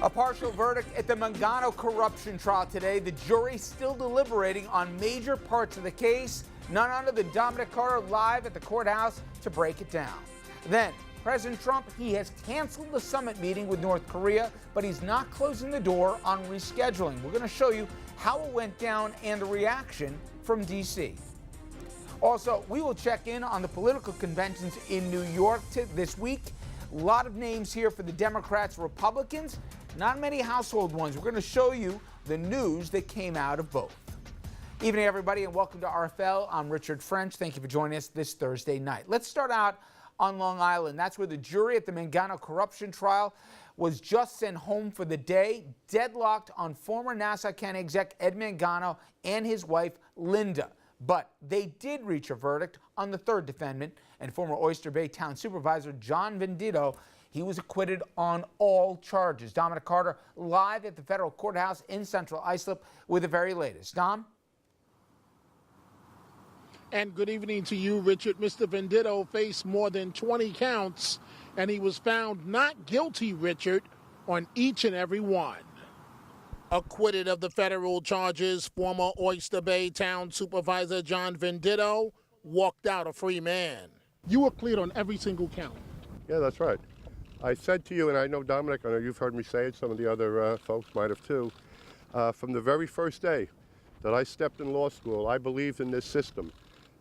A partial verdict at the Mangano corruption trial today. The jury still deliberating on major parts of the case. None other than Dominic live at the courthouse to break it down. Then, President Trump, he has canceled the summit meeting with North Korea, but he's not closing the door on rescheduling. We're going to show you how it went down and the reaction from D.C. Also, we will check in on the political conventions in New York this week. A lot of names here for the Democrats, Republicans, not many household ones. We're going to show you the news that came out of both. Evening, everybody, and welcome to RFL. I'm Richard French. Thank you for joining us this Thursday night. Let's start out on Long Island. That's where the jury at the Mangano corruption trial was just sent home for the day, deadlocked on former Nassau County Exec Ed Mangano and his wife, Linda. But they did reach a verdict on the third defendant and former Oyster Bay Town Supervisor John Venditto. He was acquitted on all charges. Dominic Carter live at the federal courthouse in Central Islip with the very latest. Dom? And good evening to you, Richard. Mr. Venditto faced more than 20 counts, and he was found not guilty, Richard, on each and every one. Acquitted of the federal charges, former Oyster Bay Town Supervisor John Venditto walked out a free man. You were cleared on every single count. Yeah, that's right. I said to you, and I know Dominic, I know you've heard me say it, some of the other folks might have too, from the very first day that I stepped in law school, I believed in this system.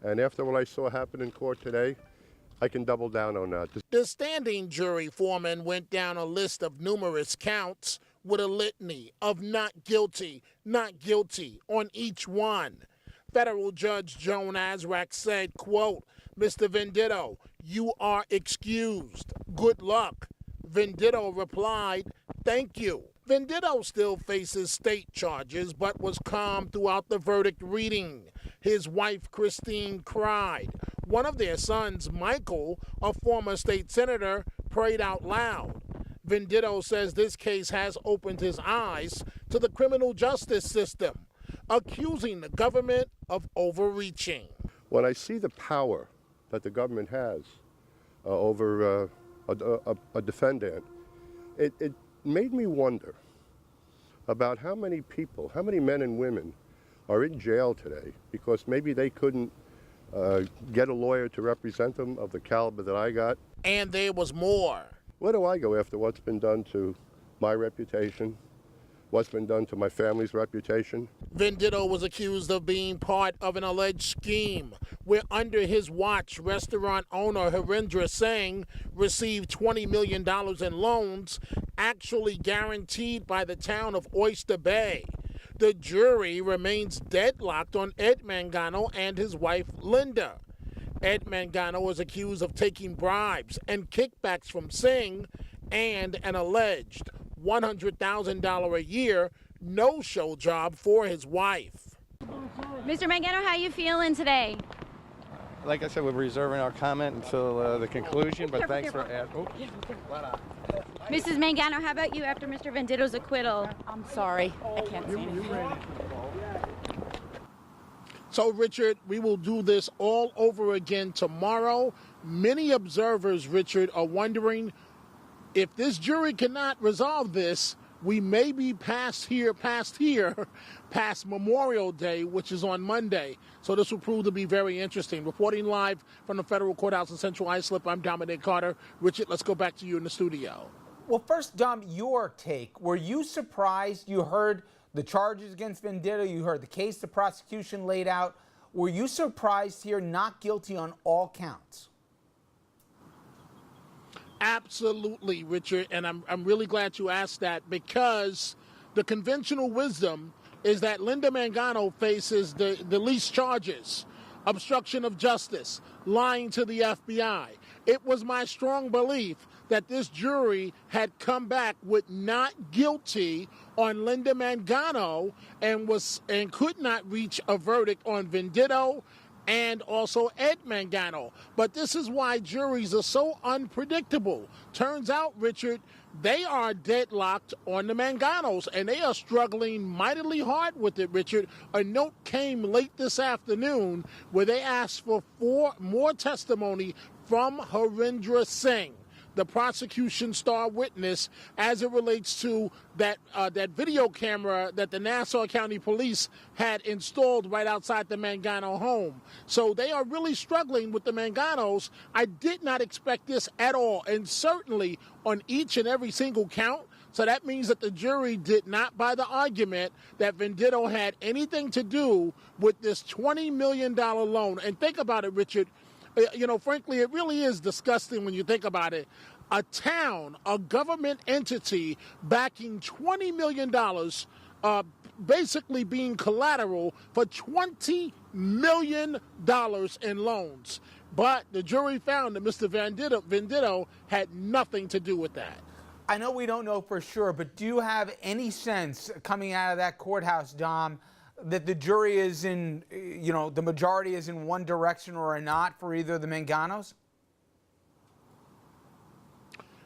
And after what I saw happen in court today, I can double down on that. The standing jury foreman went down a list of numerous counts with a litany of not guilty on each one. Federal Judge Joan Azraq said, quote, "Mr. Venditto, you are excused. Good luck." Venditto replied, "Thank you." Venditto still faces state charges, but was calm throughout the verdict reading. His wife, Christine, cried. One of their sons, Michael, a former state senator, prayed out loud. Venditto says this case has opened his eyes to the criminal justice system, accusing the government of overreaching. When I see the power that the government has over a defendant, it made me wonder about how many people, how many men and women are in jail today because maybe they couldn't get a lawyer to represent them of the caliber that I got. And there was more. Where do I go after what's been done to my reputation, what's been done to my family's reputation? Venditto was accused of being part of an alleged scheme where under his watch, restaurant owner Harindra Singh received $20 million in loans actually guaranteed by the town of Oyster Bay. The jury remains deadlocked on Ed Mangano and his wife, Linda. Ed Mangano was accused of taking bribes and kickbacks from Singh and an alleged $100,000 a year no-show job for his wife. Mr. Mangano, how you feeling today? Like I said, we're reserving our comment until the conclusion, but thanks for asking. Mrs. Mangano, how about you after Mr. Venditto's acquittal? I'm sorry, I can't say anything. So, Richard, we will do this all over again tomorrow. Many observers, Richard, are wondering if this jury cannot resolve this, we may be past Memorial Day, which is on Monday. So this will prove to be very interesting. Reporting live from the federal courthouse in Central Islip, I'm Dominic Carter. Richard, let's go back to you in the studio. Well, first, Dom, your take. Were you surprised you heard the charges against Venditto? You heard the case the prosecution laid out. Were you surprised here not guilty on all counts? Absolutely, Richard, and I'm really glad you asked that because the conventional wisdom is that Linda Mangano faces the least charges: obstruction of justice, lying to the FBI. It was my strong belief that this jury had come back with not guilty on Linda Mangano and could not reach a verdict on Venditto and also Ed Mangano. But this is why juries are so unpredictable. Turns out, Richard, they are deadlocked on the Manganos, and they are struggling mightily hard with it, Richard. A note came late this afternoon where they asked for more testimony from Harindra Singh. the prosecution's star witness as it relates to that video camera that the Nassau County Police had installed right outside the Mangano home. So they are really struggling with the Manganos. I did not expect this at all, and certainly on each and every single count. So that means that the jury did not buy the argument that Venditto had anything to do with this $20 million loan. And think about it, Richard. You know, frankly, it really is disgusting when you think about it. A town, a government entity backing $20 million, basically being collateral for $20 million in loans. But the jury found that Mr. Venditto had nothing to do with that. I know we don't know for sure, but do you have any sense coming out of that courthouse, Dom, that the jury is in, the majority is in one direction or not for either of the Manganos?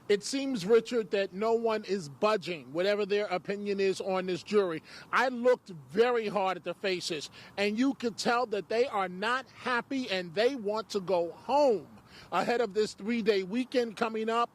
It seems, Richard, that no one is budging, whatever their opinion is on this jury. I looked very hard at their faces, and you could tell that they are not happy and they want to go home ahead of this 3-day weekend coming up.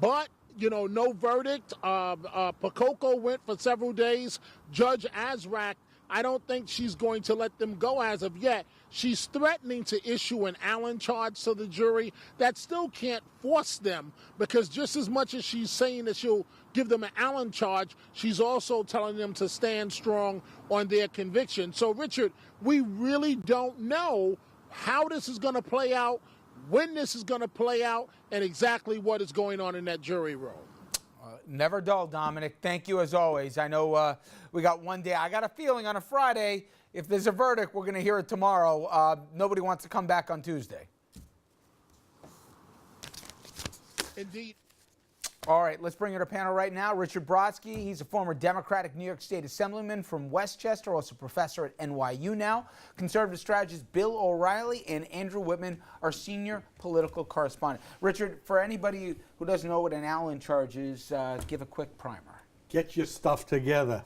But no verdict. Pakoko went for several days. Judge Azraq, I don't think she's going to let them go as of yet. She's threatening to issue an Allen charge to the jury. That still can't force them, because just as much as she's saying that she'll give them an Allen charge, she's also telling them to stand strong on their conviction. So, Richard, we really don't know how this is going to play out, when this is going to play out, and exactly what is going on in that jury room. Never dull, Dominic. Thank you as always. I know we got one day. I got a feeling on a Friday, if there's a verdict, we're going to hear it tomorrow. Nobody wants to come back on Tuesday. Indeed. All right, let's bring in our panel right now. Richard Brodsky, he's a former Democratic New York State Assemblyman from Westchester, also professor at NYU now. Conservative strategist Bill O'Reilly and Andrew Whitman, our senior political correspondent. Richard, for anybody who doesn't know what an Allen charge is, give a quick primer. Get your stuff together.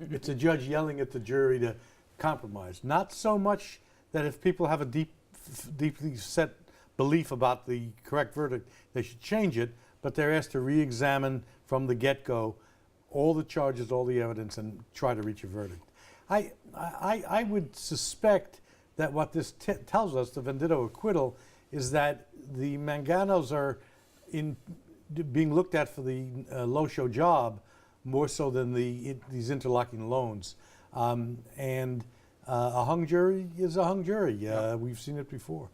It's a judge yelling at the jury to compromise. Not so much that if people have a deeply set belief about the correct verdict, they should change it, but they're asked to re-examine from the get-go all the charges, all the evidence, and try to reach a verdict. I would suspect that what this tells us, the Venditto acquittal, is that the Manganos are being looked at for the low-show job more so than these interlocking loans. And a hung jury is a hung jury. We've seen it before.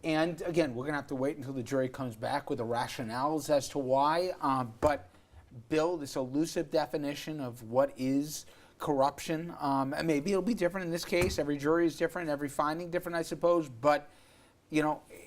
And again, we're going to have to wait until the jury comes back with the rationales as to why. But Bill, this elusive definition of what is corruption, and maybe it'll be different in this case. Every jury is different, every finding different, I suppose. But,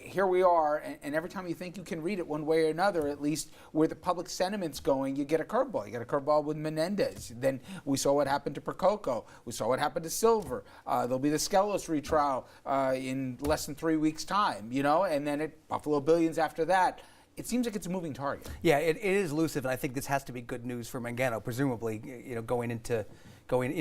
here we are, and every time you think you can read it one way or another, at least where the public sentiment's going, you get a curveball. You get a curveball with Menendez. Then we saw what happened to Percoco. We saw what happened to Silver. There'll be the Skelos retrial in less than 3 weeks' time, and then at Buffalo Billions after that. It seems like it's a moving target. Yeah, it is elusive, and I think this has to be good news for Mangano, presumably, going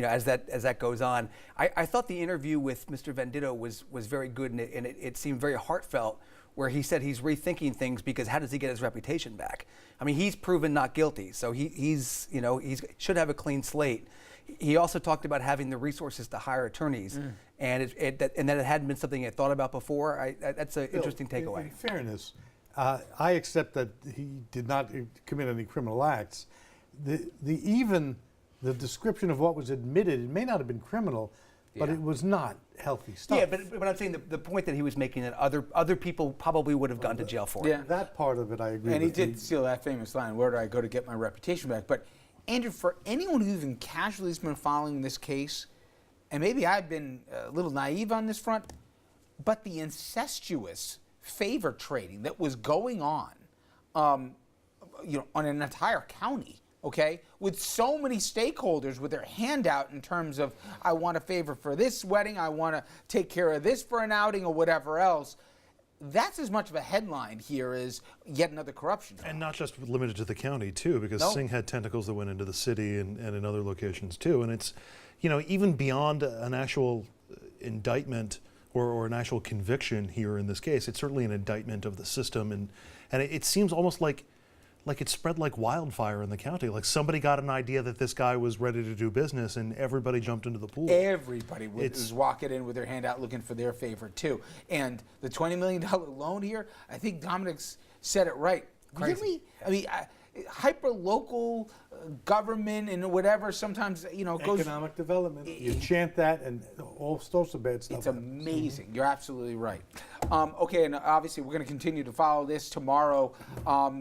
as that goes on. I thought the interview with Mr. Venditto was very good, and it seemed very heartfelt, where he said he's rethinking things because how does he get his reputation back? I mean, he's proven not guilty, so he should have a clean slate. He also talked about having the resources to hire attorneys, and that it hadn't been something he had thought about before. That's an interesting takeaway. In fairness, I accept that he did not commit any criminal acts. The description of what was admitted, it may not have been criminal, but it was not healthy stuff. Yeah, but I'm saying the point that he was making, that other people probably would have gone to jail for it. That part of it I agree with. And he did steal that famous line, where do I go to get my reputation back? But Andrew, for anyone who's even casually has been following this case, and maybe I've been a little naive on this front, but the incestuous favor trading that was going on, on an entire county, okay, with so many stakeholders with their hand out in terms of, I want a favor for this wedding, I want to take care of this for an outing or whatever else. That's as much of a headline here as yet another corruption trial. And not just limited to the county, too, because Singh had tentacles that went into the city and in other locations, too. And it's, even beyond an actual indictment or an actual conviction here in this case. It's certainly an indictment of the system, and it seems almost like it spread like wildfire in the county. Like somebody got an idea that this guy was ready to do business, and everybody jumped into the pool. Everybody was walking in with their hand out looking for their favorite too. And the $20 million loan here, I think Dominic's said it right. Crazy. Really? Hyper-local government and whatever sometimes, goes... Economic development. You chant that and all sorts of bad stuff. It's amazing. You're absolutely right. Okay, and obviously we're going to continue to follow this. Tomorrow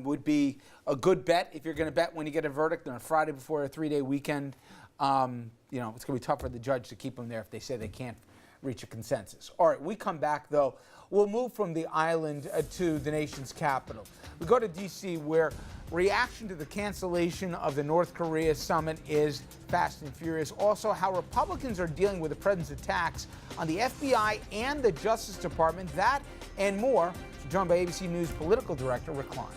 would be a good bet if you're going to bet when you get a verdict on a Friday before a 3-day weekend. It's going to be tough for the judge to keep them there if they say they can't reach a consensus. All right, we come back, though. We'll move from the island to the nation's capital. We go to D.C., where reaction to the cancellation of the North Korea summit is fast and furious. Also, how Republicans are dealing with the president's attacks on the FBI and the Justice Department. That and more. Joined by ABC News political director Rick Klein.